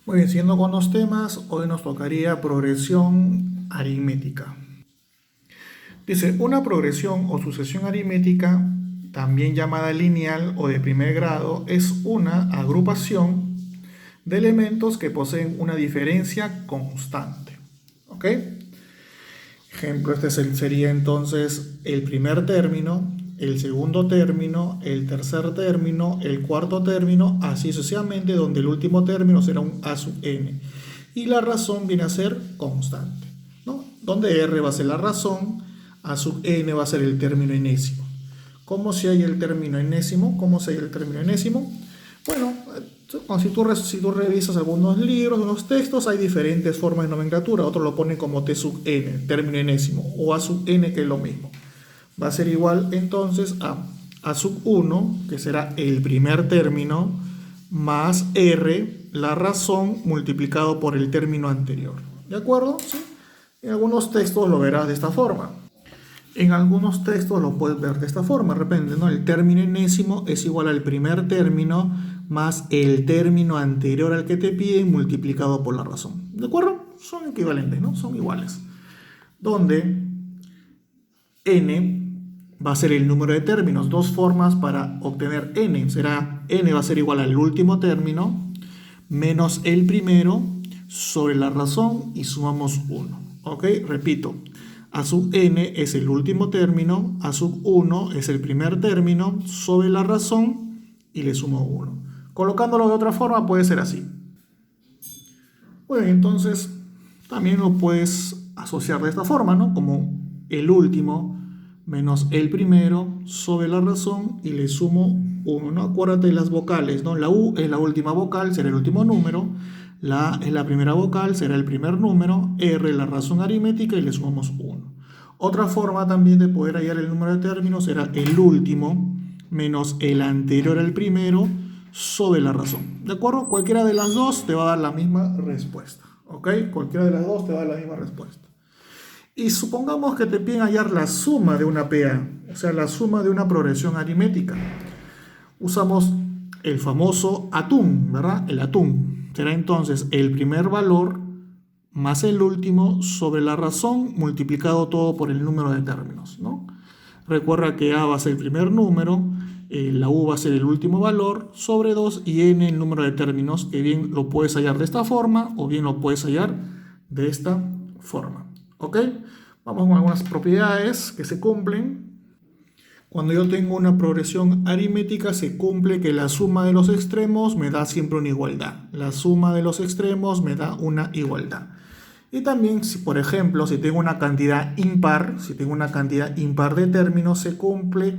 Muy bien, siguiendo con los temas, hoy nos tocaría progresión aritmética. Dice, una progresión o sucesión aritmética, también llamada lineal o de primer grado, es una agrupación de elementos que poseen una diferencia constante. ¿Ok? Ejemplo, sería entonces el primer término, el segundo término, el tercer término, el cuarto término, así sucesivamente, donde el último término será un a sub n. Y la razón viene a ser constante, ¿no? Donde r va a ser la razón, a sub n va a ser el término enésimo. ¿Cómo se halla el término enésimo? ¿Cómo se halla el término enésimo? Bueno, si tú revisas algunos libros, unos textos, hay diferentes formas de nomenclatura. Otros lo ponen como t sub n, término enésimo, o a sub n, que es lo mismo. Va a ser igual entonces a sub 1, que será el primer término, más r, la razón, multiplicado por el término anterior. ¿De acuerdo? ¿Sí? En algunos textos lo verás de esta forma. En algunos textos lo puedes ver de esta forma. De repente, ¿no? El término enésimo es igual al primer término más el término anterior al que te piden multiplicado por la razón. ¿De acuerdo? Son equivalentes, ¿no? Son iguales. Donde n va a ser el número de términos. Dos formas para obtener n. Será n va a ser igual al último término menos el primero sobre la razón y sumamos 1. ¿Ok? Repito. A sub n es el último término, a sub 1 es el primer término sobre la razón y le sumo 1. Colocándolo de otra forma puede ser así. Bueno, entonces también lo puedes asociar de esta forma, ¿no? Como el último menos el primero sobre la razón y le sumo 1, ¿no? Acuérdate de las vocales, ¿no? La U es la última vocal, será el último número. La A es la primera vocal, será el primer número. R es la razón aritmética y le sumamos 1. Otra forma también de poder hallar el número de términos será el último menos el anterior al primero sobre la razón. ¿De acuerdo? Cualquiera de las dos te va a dar la misma respuesta. ¿Ok? Cualquiera de las dos te va a dar la misma respuesta. Y supongamos que te piden hallar la suma de una PA, o sea, la suma de una progresión aritmética. Usamos el famoso atún, ¿verdad? El atún. Será entonces el primer valor más el último sobre la razón multiplicado todo por el número de términos, ¿no? Recuerda que A va a ser el primer número, la U va a ser el último valor, sobre 2 y n el número de términos, que bien lo puedes hallar de esta forma o bien lo puedes hallar de esta forma. ¿Ok? Vamos con algunas propiedades que se cumplen. Cuando yo tengo una progresión aritmética, se cumple que la suma de los extremos me da siempre una igualdad. La suma de los extremos me da una igualdad. Y también, si por ejemplo, si tengo una cantidad impar, de términos, se cumple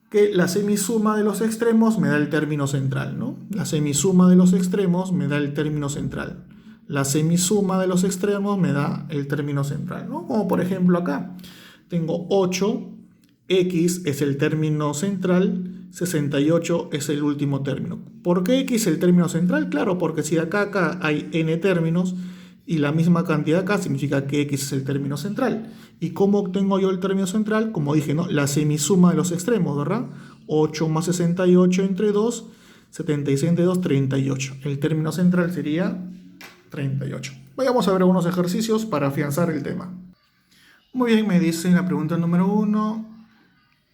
que la semisuma de los extremos me da el término central, ¿no? La semisuma de los extremos me da el término central. La semisuma de los extremos me da el término central, ¿no? Como por ejemplo acá, tengo 8, x es el término central, 68 es el último término. ¿Por qué x es el término central? Claro, porque si de acá a acá hay n términos y la misma cantidad acá, significa que x es el término central. ¿Y cómo obtengo yo el término central? Como dije, ¿no? La semisuma de los extremos, ¿verdad? 8 más 68 entre 2, 76 entre 2, 38. El término central sería 38. Vayamos a ver algunos ejercicios para afianzar el tema. Muy bien, me dice en la pregunta número 1.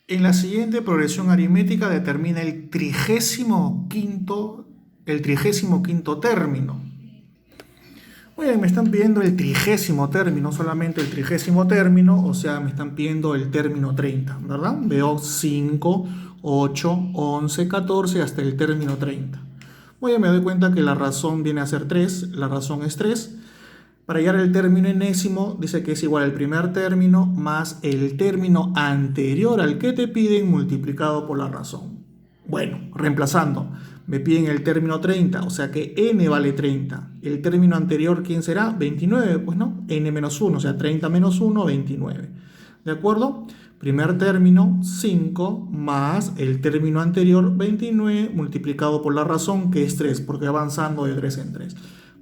En la siguiente progresión aritmética determina el 35º término. Muy bien, me están pidiendo el 30º término, solamente el 30º término, o sea, me están pidiendo el término 30, ¿verdad? Veo 5, 8, 11, 14 hasta el término 30. Muy bien, me doy cuenta que la razón viene a ser 3, la razón es 3. Para hallar el término enésimo, dice que es igual al primer término más el término anterior al que te piden multiplicado por la razón. Bueno, reemplazando, me piden el término 30, o sea que n vale 30. El término anterior, ¿quién será? 29, pues no, n menos 1, o sea 30 menos 1, 29. ¿De acuerdo? Primer término, 5, más el término anterior, 29, multiplicado por la razón, que es 3, porque avanzando de 3 en 3.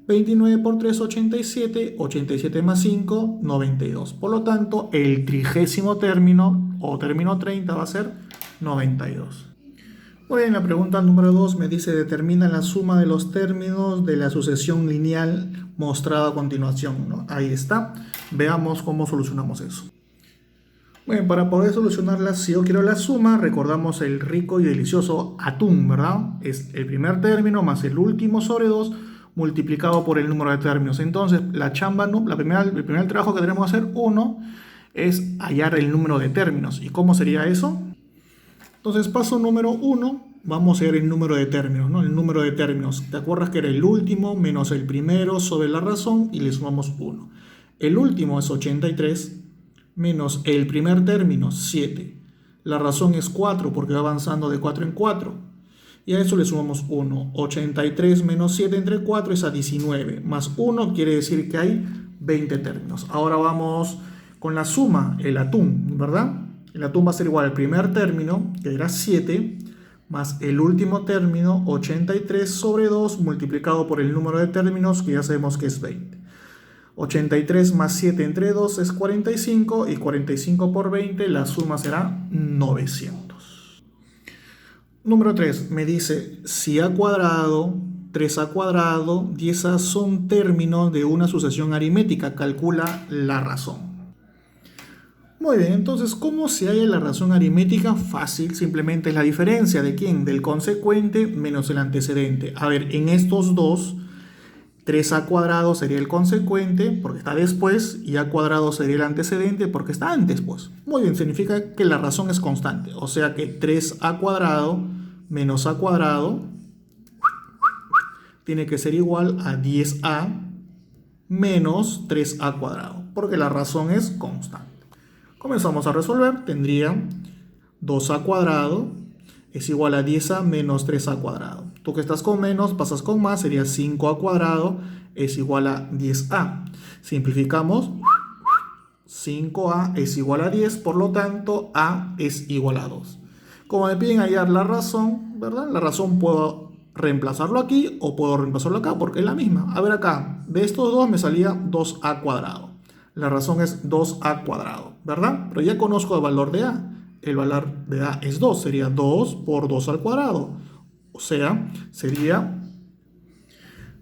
29 por 3, 87, 87 más 5, 92. Por lo tanto, el 30º término, o término 30, va a ser 92. Muy bien, la pregunta número 2 me dice determina la suma de los términos de la sucesión lineal mostrada a continuación, ¿no? Ahí está. Veamos cómo solucionamos eso. Bueno, para poder solucionarla, si yo quiero la suma, recordamos el rico y delicioso atún, ¿verdad? Es el primer término más el último sobre 2 multiplicado por el número de términos. Entonces, la chamba, ¿no? El primer trabajo que tenemos que hacer, es hallar el número de términos. ¿Y cómo sería eso? Entonces, paso número 1, vamos a hallar el número de términos, ¿no? El número de términos. ¿Te acuerdas que era el último menos el primero sobre la razón y le sumamos 1? El último es 83 menos el primer término, 7. La razón es 4 porque va avanzando de 4 en 4. Y a eso le sumamos 1. 83 menos 7 entre 4 es a 19. Más 1 quiere decir que hay 20 términos. Ahora vamos con la suma, el atún, ¿verdad? El atún va a ser igual al primer término, que era 7, más el último término, 83 sobre 2, multiplicado por el número de términos, que ya sabemos que es 20. 83 más 7 entre 2 es 45 y 45 por 20 la suma será 900. Número 3 me dice si a cuadrado, 3a cuadrado, 10a son términos de una sucesión aritmética. Calcula la razón. Muy bien, entonces ¿cómo se halla la razón aritmética? Fácil, simplemente es la diferencia de ¿quién? Del consecuente menos el antecedente. A ver, en estos dos 3a cuadrado sería el consecuente porque está después y a cuadrado sería el antecedente porque está antes, pues. Muy bien, significa que la razón es constante. O sea que 3a cuadrado menos a cuadrado tiene que ser igual a 10a menos 3a cuadrado porque la razón es constante. Comenzamos a resolver. Tendría 2a cuadrado es igual a 10a menos 3a cuadrado. Tú que estás con menos, pasas con más, sería 5a cuadrado es igual a 10a. Simplificamos, 5a es igual a 10, por lo tanto a es igual a 2. Como me piden hallar la razón, ¿verdad? La razón puedo reemplazarlo aquí o puedo reemplazarlo acá porque es la misma. A ver acá, de estos dos me salía 2a cuadrado. La razón es 2a cuadrado, ¿verdad? Pero ya conozco el valor de a. El valor de a es 2, sería 2 por 2 al cuadrado. O sea,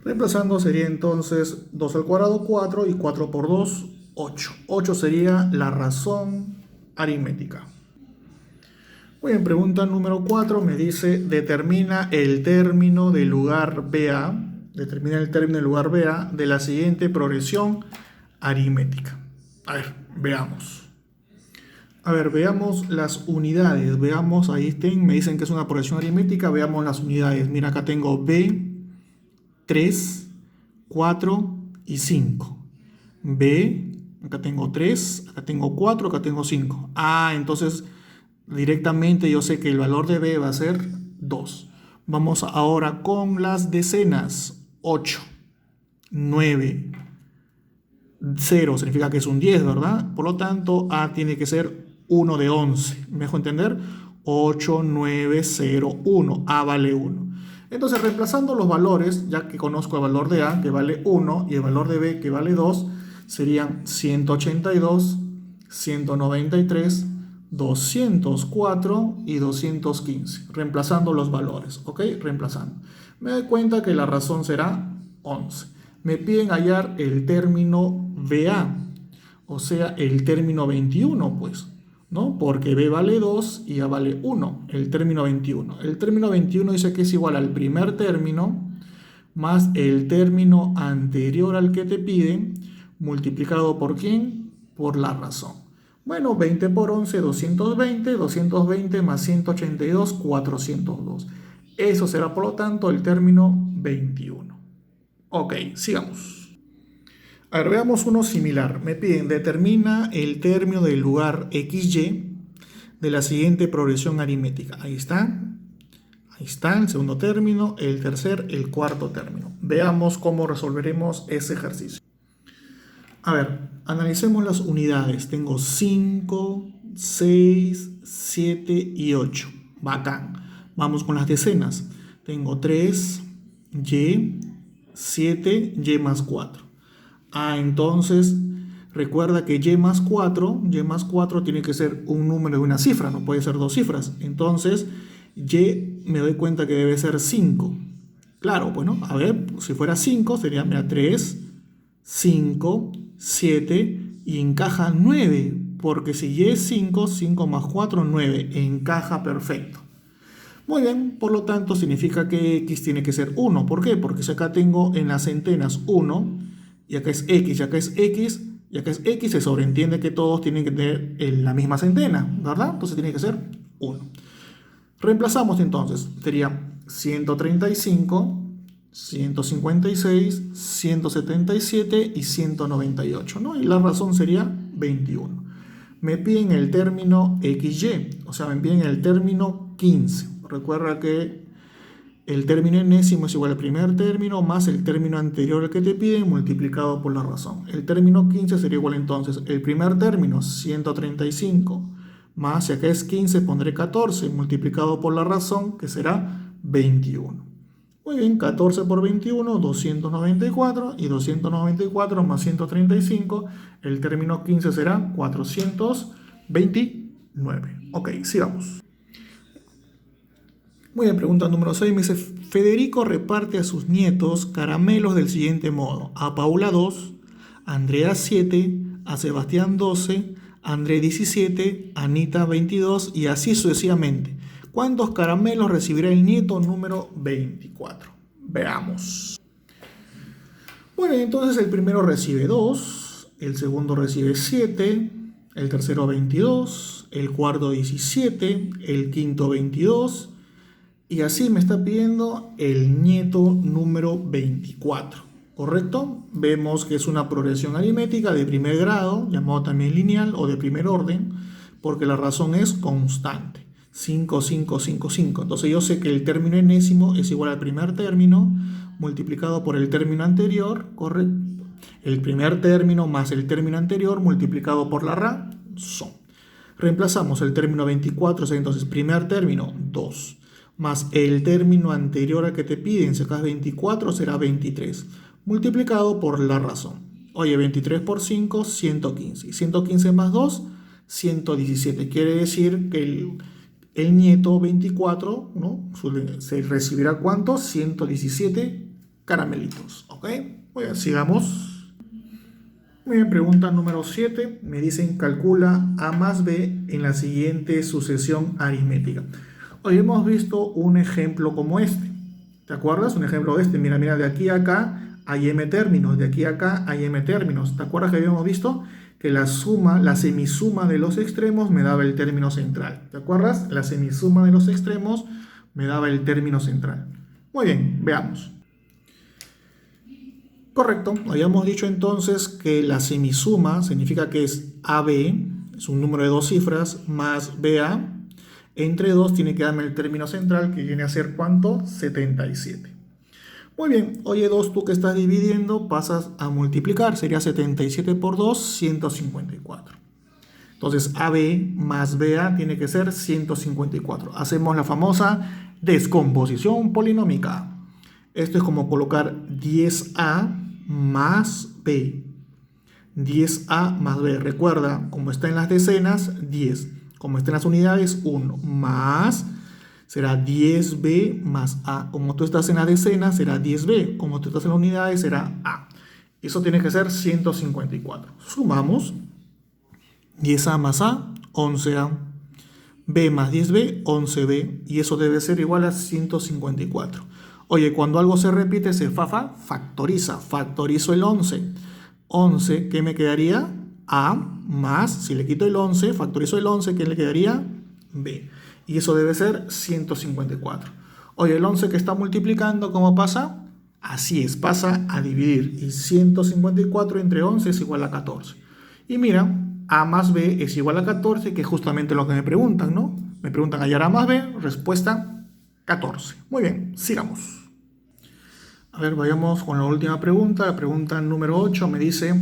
reemplazando sería entonces 2 al cuadrado 4 y 4 por 2, 8. 8 sería la razón aritmética. Muy bien, pregunta número 4 me dice, determina el término del lugar BA, de la siguiente progresión aritmética. A ver, veamos. A ver, veamos las unidades. Veamos, ahí estén, me dicen que es una progresión aritmética. Veamos las unidades. Mira, acá tengo B, 3, 4 y 5. B, acá tengo 3, acá tengo 4, acá tengo 5. Ah, entonces directamente yo sé que el valor de B va a ser 2. Vamos ahora con las decenas. 8, 9, 0 significa que es un 10, ¿verdad? Por lo tanto, A tiene que ser 1 de 11. ¿Me dejo entender? 8, 9, 0, 1. A vale 1. Entonces, reemplazando los valores, ya que conozco el valor de A, que vale 1, y el valor de B, que vale 2, serían 182, 193, 204 y 215. Reemplazando los valores, ¿ok? Reemplazando. Me doy cuenta que la razón será 11. Me piden hallar el término BA, o sea, el término 21, pues, ¿no? Porque B vale 2 y A vale 1, el término 21. El término 21 dice que es igual al primer término más el término anterior al que te piden, multiplicado por ¿quién? Por la razón. Bueno, 20 por 11, 220, 220 más 182, 402. Eso será, por lo tanto, el término 21. Ok, sigamos. A ver, veamos uno similar. Me piden, determina el término del lugar XY de la siguiente progresión aritmética. Ahí está. Ahí está el segundo término, el tercer, el cuarto término. Veamos cómo resolveremos ese ejercicio. A ver, analicemos las unidades. Tengo 5, 6, 7 y 8. Bacán. Vamos con las decenas. Tengo 3, Y, 7, Y más 4. Ah, entonces recuerda que Y más 4 tiene que ser un número de una cifra, no puede ser dos cifras. Entonces Y me doy cuenta que debe ser 5. Claro, bueno, a ver, si fuera 5 sería, mira, 3, 5, 7 y encaja 9, porque si Y es 5, 5 más 4, 9, encaja perfecto. Muy bien, por lo tanto significa que X tiene que ser 1. ¿Por qué? Porque si acá tengo en las centenas 1, y acá es X, y acá es X, y acá es X, se sobreentiende que todos tienen que tener la misma centena, ¿verdad? Entonces tiene que ser 1. Reemplazamos entonces, sería 135, 156, 177 y 198, ¿no? Y la razón sería 21. Me piden el término XY, o sea, me piden el término 15. Recuerda que el término enésimo es igual al primer término más el término anterior al que te piden multiplicado por la razón. El término 15 sería igual entonces el primer término, 135, más si acá es 15 pondré 14 multiplicado por la razón, que será 21. Muy bien, 14 por 21, 294, y 294 más 135, el término 15 será 429. Ok, sigamos. Muy bien, pregunta número 6 me dice, Federico reparte a sus nietos caramelos del siguiente modo: a Paula 2, a Andrea 7, a Sebastián 12, a André 17, a Anita 22 y así sucesivamente. ¿Cuántos caramelos recibirá el nieto número 24? Veamos. Bueno, entonces el primero recibe 2, el segundo recibe 7, el tercero 22, el cuarto 17, el quinto 22, y así me está pidiendo el nieto número 24, ¿correcto? Vemos que es una progresión aritmética de primer grado, llamado también lineal o de primer orden, porque la razón es constante. 5, 5, 5, 5. Entonces yo sé que el término enésimo es igual al primer término multiplicado por el término anterior, ¿correcto? El primer término más el término anterior multiplicado por la razón. Reemplazamos el término 24, entonces primer término 2, más el término anterior al que te piden, si acá es 24, será 23, multiplicado por la razón. Oye, 23 por 5, 115. Y 115 más 2, 117. Quiere decir que el nieto 24, ¿no? Se recibirá ¿cuántos? 117 caramelitos. ¿Ok? Bueno, sigamos. Muy bien, pregunta número 7. Me dicen, calcula A más B en la siguiente sucesión aritmética. Hoy hemos visto un ejemplo como este. ¿Te acuerdas? Un ejemplo de este. Mira, de aquí a acá hay m términos, de aquí a acá hay m términos. ¿Te acuerdas que habíamos visto que la suma, la semisuma de los extremos me daba el término central? ¿Te acuerdas? La semisuma de los extremos me daba el término central. Muy bien, veamos. Correcto, habíamos dicho entonces que la semisuma significa que es AB, es un número de dos cifras, más BA. Entre 2 tiene que darme el término central, que viene a ser ¿cuánto? 77. Muy bien, oye 2, tú que estás dividiendo, pasas a multiplicar. Sería 77 por 2, 154. Entonces AB más BA tiene que ser 154. Hacemos la famosa descomposición polinómica. Esto es como colocar 10A más B. 10A más B. Recuerda, como está en las decenas, 10. Como está en las unidades, 1 más será 10b más a. Como tú estás en la decena, será 10b. Como tú estás en las unidades, será a. Eso tiene que ser 154. Sumamos 10a más a, 11a. B más 10b, 11b. Y eso debe ser igual a 154. Oye, cuando algo se repite, se factoriza. Factorizo el 11. 11, ¿qué me quedaría? A más, si le quito el 11, factorizo el 11, ¿qué le quedaría? B. Y eso debe ser 154. Oye, el 11 que está multiplicando, ¿cómo pasa? Así es, pasa a dividir. Y 154 entre 11 es igual a 14. Y mira, A más B es igual a 14, que es justamente lo que me preguntan, ¿no? Me preguntan hallar A más B, respuesta 14. Muy bien, sigamos. A ver, vayamos con la última pregunta. La pregunta número 8 me dice: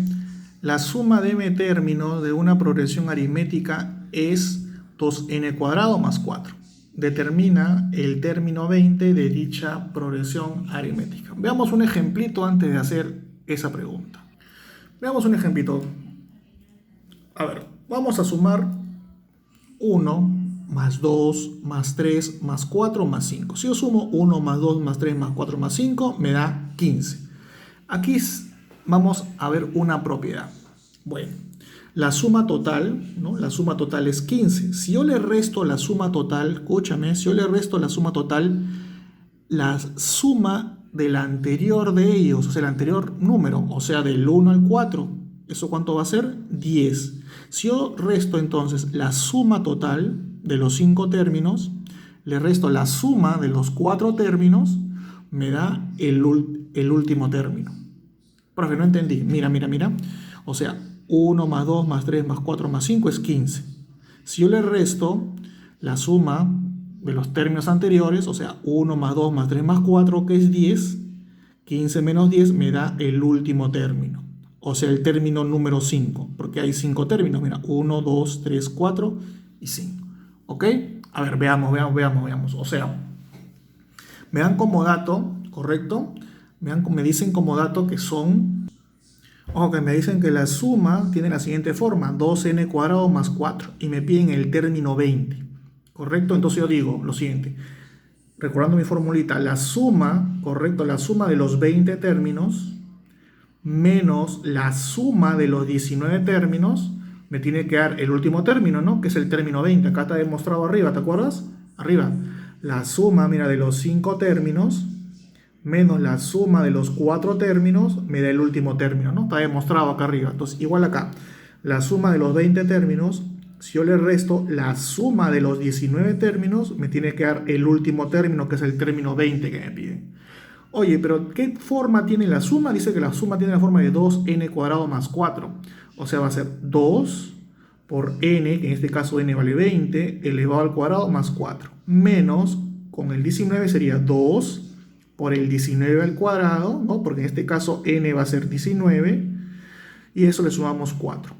la suma de m términos de una progresión aritmética es 2n cuadrado más 4. Determina el término 20 de dicha progresión aritmética. Veamos un ejemplito antes de hacer esa pregunta. Veamos un ejemplito. A ver, vamos a sumar 1 más 2, más 3, más 4, más 5. Si yo sumo 1 más 2 más 3 más 4 más 5, me da 15. Aquí vamos a ver una propiedad. Bueno, la suma total, ¿no? La suma total es 15. Si yo le resto la suma total, escúchame, si yo le resto la suma total, la suma del anterior de ellos, o sea, el anterior número, o sea, del 1 al 4, ¿eso cuánto va a ser? 10. Si yo resto entonces la suma total de los 5 términos, le resto la suma de los 4 términos, me da el último término. Profe, no entendí. Mira. O sea, 1 más 2 más 3 más 4 más 5 es 15. Si yo le resto la suma de los términos anteriores, o sea, 1 más 2 más 3 más 4, que es 10, 15 menos 10 me da el último término. O sea, el término número 5, porque hay 5 términos. Mira, 1, 2, 3, 4 y 5. ¿Ok? A ver, veamos. O sea, me dan como dato, ¿correcto? Me dicen como dato que son... Ojo, que me dicen que la suma tiene la siguiente forma, 2n cuadrado más 4. Y me piden el término 20. ¿Correcto? Entonces yo digo lo siguiente. Recordando mi formulita, la suma, ¿correcto? La suma de los 20 términos menos la suma de los 19 términos me tiene que dar el último término, ¿no? Que es el término 20. Acá está demostrado arriba, ¿te acuerdas? Arriba. La suma, mira, de los 5 términos menos la suma de los 4 términos me da el último término, ¿no? Está demostrado acá arriba. Entonces, igual acá. La suma de los 20 términos, si yo le resto la suma de los 19 términos, me tiene que dar el último término, que es el término 20 que me piden. Oye, pero ¿qué forma tiene la suma? Dice que la suma tiene la forma de 2n cuadrado más 4. O sea, va a ser 2 por n, que en este caso n vale 20, elevado al cuadrado más 4. Menos, con el 19 sería 2 por el 19 al cuadrado, ¿no? Porque en este caso n va a ser 19, y eso le sumamos 4.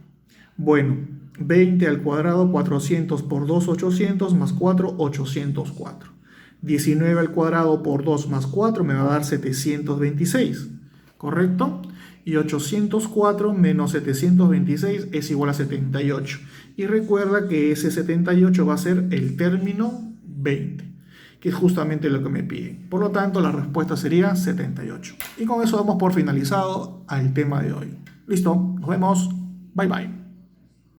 Bueno, 20 al cuadrado, 400 por 2, 800, más 4, 804. 19 al cuadrado por 2 más 4 me va a dar 726, ¿correcto? Y 804 menos 726 es igual a 78. Y recuerda que ese 78 va a ser el término 20, que es justamente lo que me piden. Por lo tanto, la respuesta sería 78. Y con eso damos por finalizado al tema de hoy. Listo, nos vemos. Bye bye.